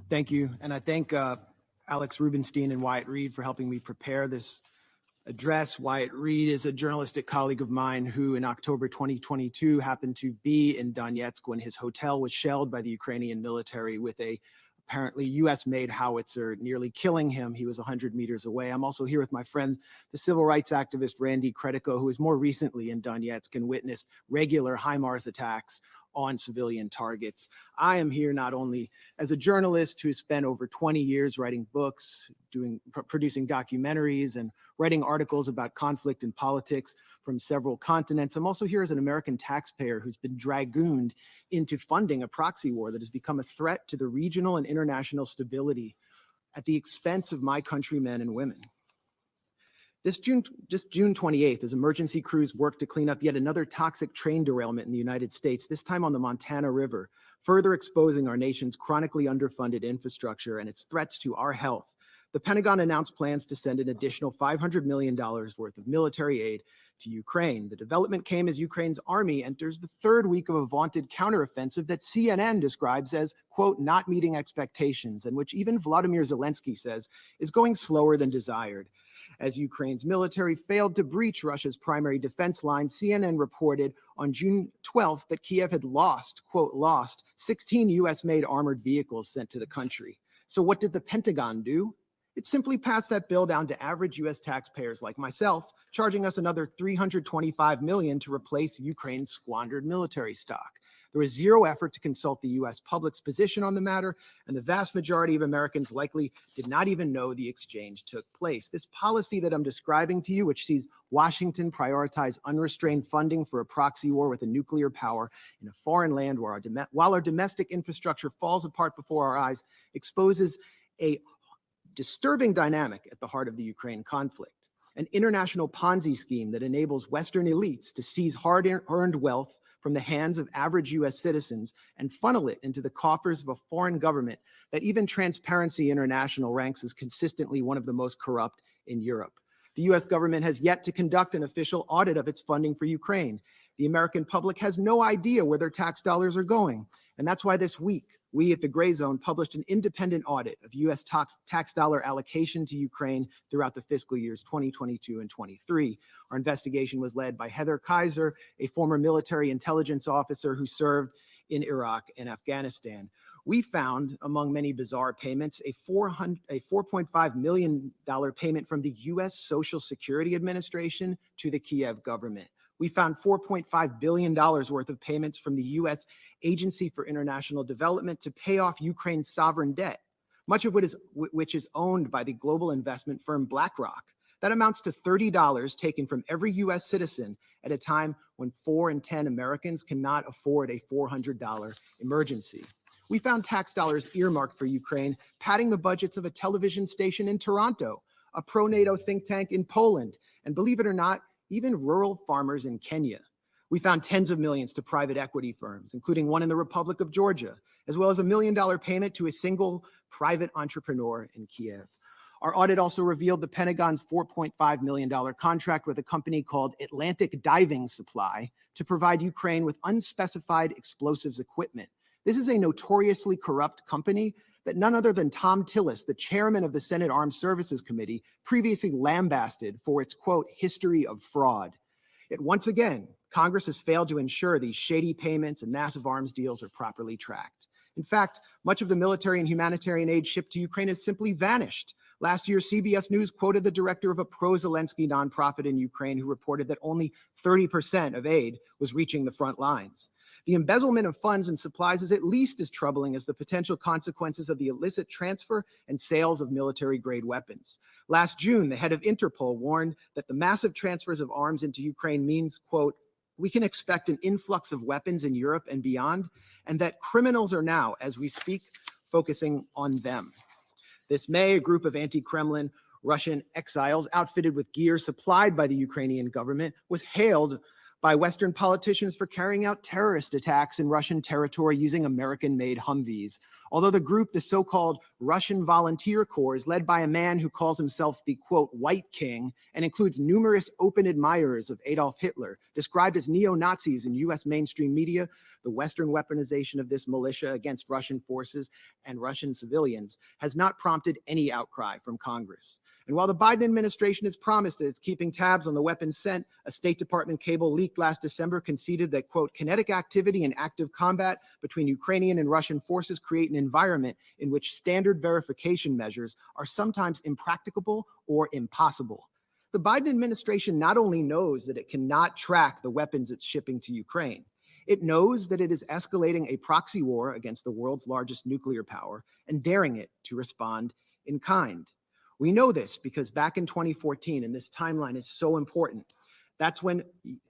Thank you. And I thank Alex Rubenstein and Wyatt Reed for helping me prepare this address. Wyatt Reed is a journalistic colleague of mine who in October 2022 happened to be in Donetsk when his hotel was shelled by the Ukrainian military with a apparently US-made howitzer, nearly killing him. He was 100 meters away. I'm also here with my friend, the civil rights activist Randy Credico, who was more recently in Donetsk and witnessed regular HIMARS attacks on civilian targets. I am here not only as a journalist who spent over 20 years writing books, producing documentaries, and writing articles about conflict and politics from several continents. I'm also here as an American taxpayer who's been dragooned into funding a proxy war that has become a threat to the regional and international stability at the expense of my countrymen and women. Just June 28th, as emergency crews worked to clean up yet another toxic train derailment in the United States, this time on the Montana River, further exposing our nation's chronically underfunded infrastructure and its threats to our health, the Pentagon announced plans to send an additional $500 million worth of military aid to Ukraine. The development came as Ukraine's army enters the third week of a vaunted counteroffensive that CNN describes as, quote, not meeting expectations, and which even Volodymyr Zelensky says is going slower than desired. As Ukraine's military failed to breach Russia's primary defense line, CNN reported on June 12th that Kiev had lost, quote, lost 16 US-made armored vehicles sent to the country. So what did the Pentagon do? It simply passed that bill down to average US taxpayers like myself, charging us another $325 million to replace Ukraine's squandered military stock. There was zero effort to consult the US public's position on the matter, and the vast majority of Americans likely did not even know the exchange took place. This policy that I'm describing to you, which sees Washington prioritize unrestrained funding for a proxy war with a nuclear power in a foreign land while our domestic infrastructure falls apart before our eyes, exposes a disturbing dynamic at the heart of the Ukraine conflict, an international Ponzi scheme that enables Western elites to seize hard-earned wealth from the hands of average US citizens and funnel it into the coffers of a foreign government that even Transparency International ranks as consistently one of the most corrupt in Europe. The US government has yet to conduct an official audit of its funding for Ukraine. The American public has no idea where their tax dollars are going. And that's why this week, we at the Gray Zone published an independent audit of US tax dollar allocation to Ukraine throughout the fiscal years 2022 and 23. Our investigation was led by Heather Kaiser, a former military intelligence officer who served in Iraq and Afghanistan. We found, among many bizarre payments, a $4.5 million payment from the US Social Security Administration to the Kiev government. We found $4.5 billion worth of payments from the US Agency for International Development to pay off Ukraine's sovereign debt, much of which is owned by the global investment firm BlackRock. That amounts to $30 taken from every US citizen at a time when 4 in 10 Americans cannot afford a $400 emergency. We found tax dollars earmarked for Ukraine, padding the budgets of a television station in Toronto, a pro-NATO think tank in Poland, and believe it or not, even rural farmers in Kenya. We found tens of millions to private equity firms, including one in the Republic of Georgia, as well as $1 million payment to a single private entrepreneur in Kiev. Our audit also revealed the Pentagon's $4.5 million contract with a company called Atlantic Diving Supply to provide Ukraine with unspecified explosives equipment. This is a notoriously corrupt company that none other than Tom Tillis, the chairman of the Senate Armed Services Committee, previously lambasted for its, quote, history of fraud. Yet once again, Congress has failed to ensure these shady payments and massive arms deals are properly tracked. In fact, much of the military and humanitarian aid shipped to Ukraine has simply vanished. Last year, CBS News quoted the director of a pro-Zelensky nonprofit in Ukraine who reported that only 30% of aid was reaching the front lines. The embezzlement of funds and supplies is at least as troubling as the potential consequences of the illicit transfer and sales of military-grade weapons. Last June, the head of Interpol warned that the massive transfers of arms into Ukraine means, quote, we can expect an influx of weapons in Europe and beyond, and that criminals are now, as we speak, focusing on them. This May, a group of anti-Kremlin Russian exiles outfitted with gear supplied by the Ukrainian government was hailed by Western politicians for carrying out terrorist attacks in Russian territory using American-made Humvees. Although the group, the so-called Russian Volunteer Corps, is led by a man who calls himself the, quote, White King, and includes numerous open admirers of Adolf Hitler, described as neo-Nazis in US mainstream media, the Western weaponization of this militia against Russian forces and Russian civilians has not prompted any outcry from Congress. And while the Biden administration has promised that it's keeping tabs on the weapons sent, a State Department cable leaked last December conceded that, quote, kinetic activity and active combat between Ukrainian and Russian forces create an environment in which standard verification measures are sometimes impracticable or impossible. The Biden administration not only knows that it cannot track the weapons it's shipping to Ukraine, it knows that it is escalating a proxy war against the world's largest nuclear power and daring it to respond in kind. We know this because back in 2014, and this timeline is so important, that's when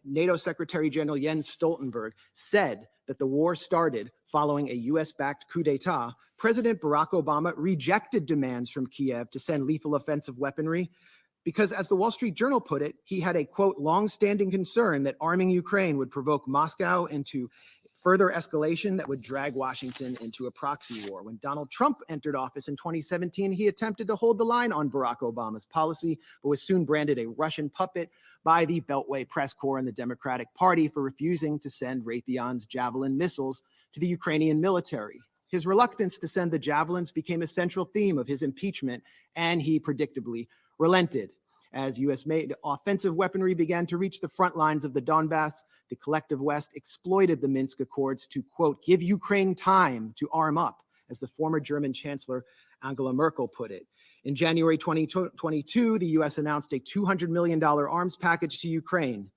NATO Secretary General Jens Stoltenberg said that the war started following a US-backed coup d'etat. President Barack Obama rejected demands from Kiev to send lethal offensive weaponry because, as the Wall Street Journal put it, he had a, quote, long-standing concern that arming Ukraine would provoke Moscow into further escalation that would drag Washington into a proxy war. When Donald Trump entered office in 2017, he attempted to hold the line on Barack Obama's policy, but was soon branded a Russian puppet by the Beltway press corps and the Democratic Party for refusing to send Raytheon's Javelin missiles to the Ukrainian military. His reluctance to send the Javelins became a central theme of his impeachment, and he predictably relented. As U.S.-made offensive weaponry began to reach the front lines of the Donbass, the collective West exploited the Minsk Accords to, quote, give Ukraine time to arm up, as the former German Chancellor Angela Merkel put it. In January 2022, the U.S. announced a $200 million arms package to Ukraine.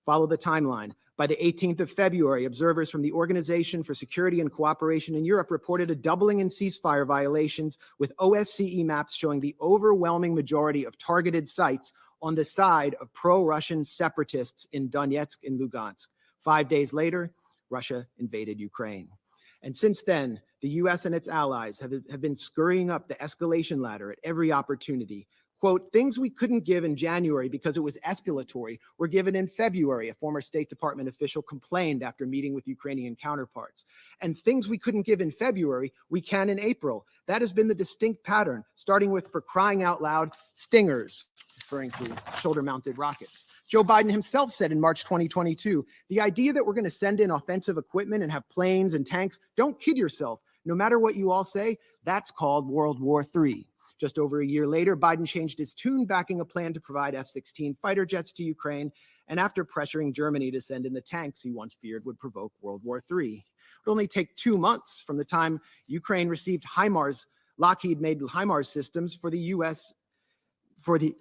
Follow the timeline. By the 18th of February, observers from the Organization for Security and Cooperation in Europe reported a doubling in ceasefire violations, with OSCE maps showing the overwhelming majority of targeted sites on the side of pro-Russian separatists in Donetsk and Lugansk. 5 days later, Russia invaded Ukraine. And since then, the U.S. and its allies have been scurrying up the escalation ladder at every opportunity. Quote, things we couldn't give in January because it was escalatory were given in February, a former State Department official complained after meeting with Ukrainian counterparts. And things we couldn't give in February, we can in April. That has been the distinct pattern, starting with, for crying out loud, Stingers, referring to shoulder-mounted rockets. Joe Biden himself said in March 2022, the idea that we're going to send in offensive equipment and have planes and tanks, don't kid yourself. No matter what you all say, that's called World War III. Just over a year later, Biden changed his tune, backing a plan to provide F-16 fighter jets to Ukraine, and after pressuring Germany to send in the tanks he once feared would provoke World War III. It would only take 2 months from the time Ukraine received HIMARS, Lockheed-made HIMARS systems for the U.S. for the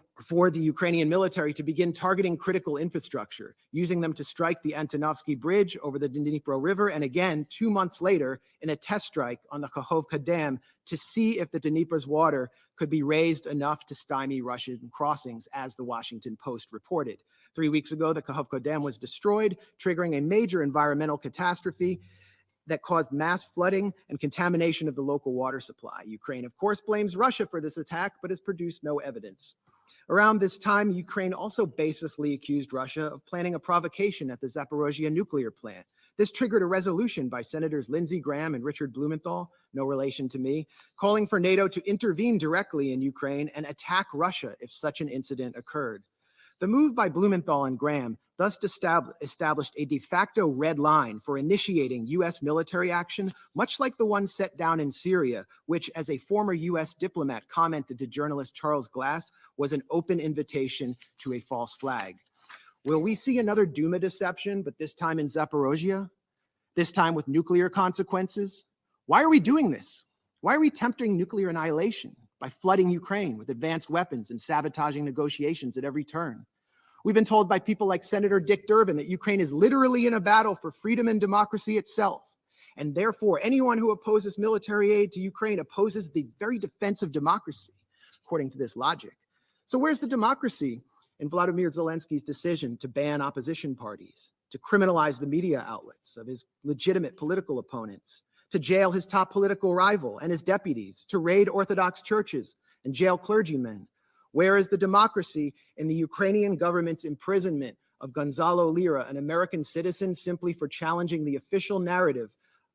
Ukrainian military to begin targeting critical infrastructure, using them to strike the Antonovsky Bridge over the Dnipro River, and again 2 months later in a test strike on the Kakhovka Dam to see if the Dnipro's water could be raised enough to stymie Russian crossings, as the Washington Post reported. 3 weeks ago, the Kakhovka Dam was destroyed, triggering a major environmental catastrophe that caused mass flooding and contamination of the local water supply. Ukraine, of course, blames Russia for this attack, but has produced no evidence. Around this time, Ukraine also baselessly accused Russia of planning a provocation at the Zaporozhye nuclear plant. This triggered a resolution by Senators Lindsey Graham and Richard Blumenthal, no relation to me, calling for NATO to intervene directly in Ukraine and attack Russia if such an incident occurred. The move by Blumenthal and Graham thus established a de facto red line for initiating U.S. military action, much like the one set down in Syria, which, as a former U.S. diplomat commented to journalist Charles Glass, was an open invitation to a false flag. Will we see another Duma deception, but this time in Zaporozhye? This time with nuclear consequences? Why are we doing this? Why are we tempting nuclear annihilation by flooding Ukraine with advanced weapons and sabotaging negotiations at every turn? We've been told by people like Senator Dick Durbin that Ukraine is literally in a battle for freedom and democracy itself. And therefore, anyone who opposes military aid to Ukraine opposes the very defense of democracy, according to this logic. So where's the democracy in Vladimir Zelensky's decision to ban opposition parties, to criminalize the media outlets of his legitimate political opponents, to jail his top political rival and his deputies, to raid Orthodox churches and jail clergymen? Where is the democracy in the Ukrainian government's imprisonment of Gonzalo Lira, an American citizen, simply for challenging the official narrative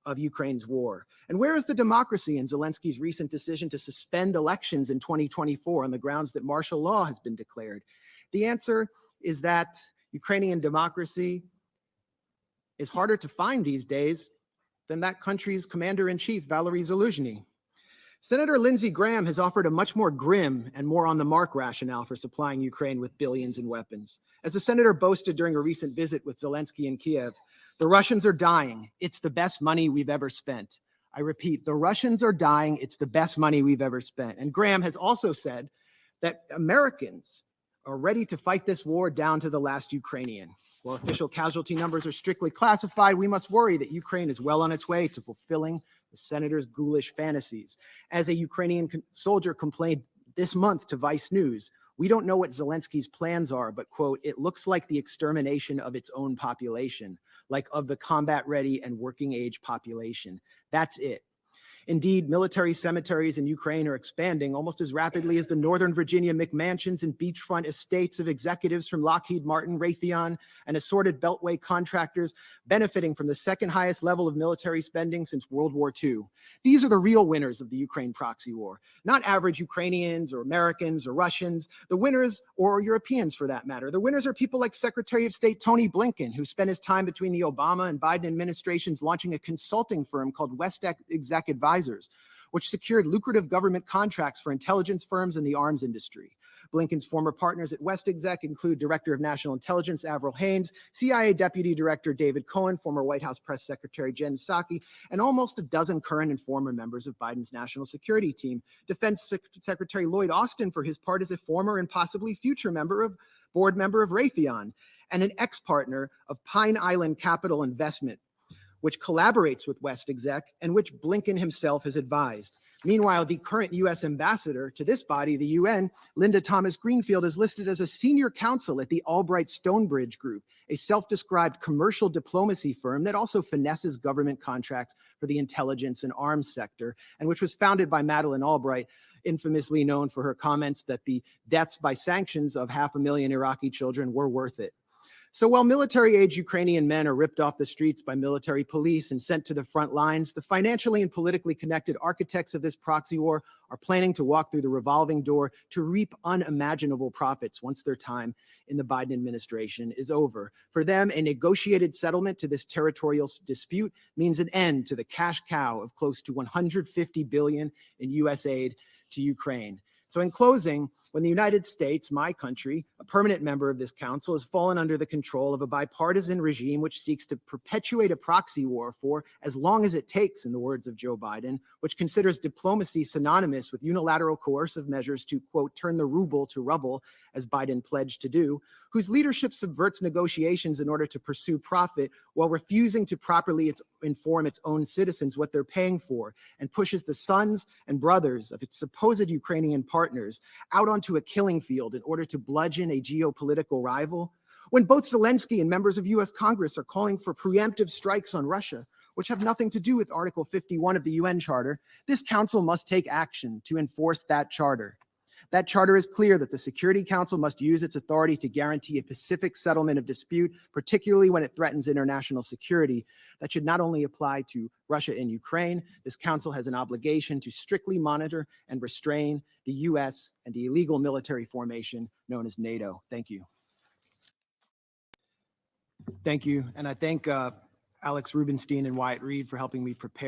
of Ukraine's war? And where is the democracy in Zelensky's recent decision to suspend elections in 2024 on the grounds that martial law has been declared? The answer is that Ukrainian democracy is harder to find these days than that country's commander-in-chief, Valery Zaluzhny. Senator Lindsey Graham has offered a much more grim and more on-the-mark rationale for supplying Ukraine with billions in weapons. As the senator boasted during a recent visit with Zelensky in Kiev, the Russians are dying. It's the best money we've ever spent. I repeat, the Russians are dying. It's the best money we've ever spent. And Graham has also said that Americans are ready to fight this war down to the last Ukrainian. While official casualty numbers are strictly classified, we must worry that Ukraine is well on its way to fulfilling the senator's ghoulish fantasies. As a Ukrainian soldier complained this month to Vice News, we don't know what Zelensky's plans are, but, quote, it looks like the extermination of its own population, like of the combat-ready and working-age population. That's it. Indeed, military cemeteries in Ukraine are expanding almost as rapidly as the Northern Virginia McMansions and beachfront estates of executives from Lockheed Martin, Raytheon, and assorted Beltway contractors benefiting from the second highest level of military spending since World War II. These are the real winners of the Ukraine proxy war, not average Ukrainians or Americans or Russians, the winners, or Europeans for that matter. The winners are people like Secretary of State Tony Blinken, who spent his time between the Obama and Biden administrations launching a consulting firm called West Exec Advisors, which secured lucrative government contracts for intelligence firms in the arms industry. Blinken's former partners at West Exec include Director of National Intelligence Avril Haines, CIA Deputy Director David Cohen, former White House Press Secretary Jen Psaki, and almost a dozen current and former members of Biden's national security team. Defense Secretary Lloyd Austin, for his part, is a former and possibly future board member of Raytheon, and an ex-partner of Pine Island Capital Investment, which collaborates with West Exec and which Blinken himself has advised. Meanwhile, the current U.S. ambassador to this body, the UN, Linda Thomas Greenfield, is listed as a senior counsel at the Albright Stonebridge Group, a self-described commercial diplomacy firm that also finesses government contracts for the intelligence and arms sector, and which was founded by Madeleine Albright, infamously known for her comments that the deaths by sanctions of 500,000 Iraqi children were worth it. So while military-age Ukrainian men are ripped off the streets by military police and sent to the front lines, the financially and politically connected architects of this proxy war are planning to walk through the revolving door to reap unimaginable profits once their time in the Biden administration is over. For them, a negotiated settlement to this territorial dispute means an end to the cash cow of close to $150 billion in U.S. aid to Ukraine. So in closing, when the United States, my country, a permanent member of this council, has fallen under the control of a bipartisan regime which seeks to perpetuate a proxy war for as long as it takes, in the words of Joe Biden, which considers diplomacy synonymous with unilateral coercive measures to, quote, turn the ruble to rubble, as Biden pledged to do, whose leadership subverts negotiations in order to pursue profit while refusing to properly inform its own citizens what they're paying for, and pushes the sons and brothers of its supposed Ukrainian partners out onto a killing field in order to bludgeon a geopolitical rival, when both Zelensky and members of U.S. Congress are calling for preemptive strikes on Russia, which have nothing to do with Article 51 of the UN Charter, this council must take action to enforce that charter. That charter is clear that the Security Council must use its authority to guarantee a pacific settlement of dispute, particularly when it threatens international security. That should not only apply to Russia and Ukraine. This council has an obligation to strictly monitor and restrain the U.S. and the illegal military formation known as NATO. Thank you. Thank you. And I thank Alex Rubenstein and Wyatt Reed for helping me prepare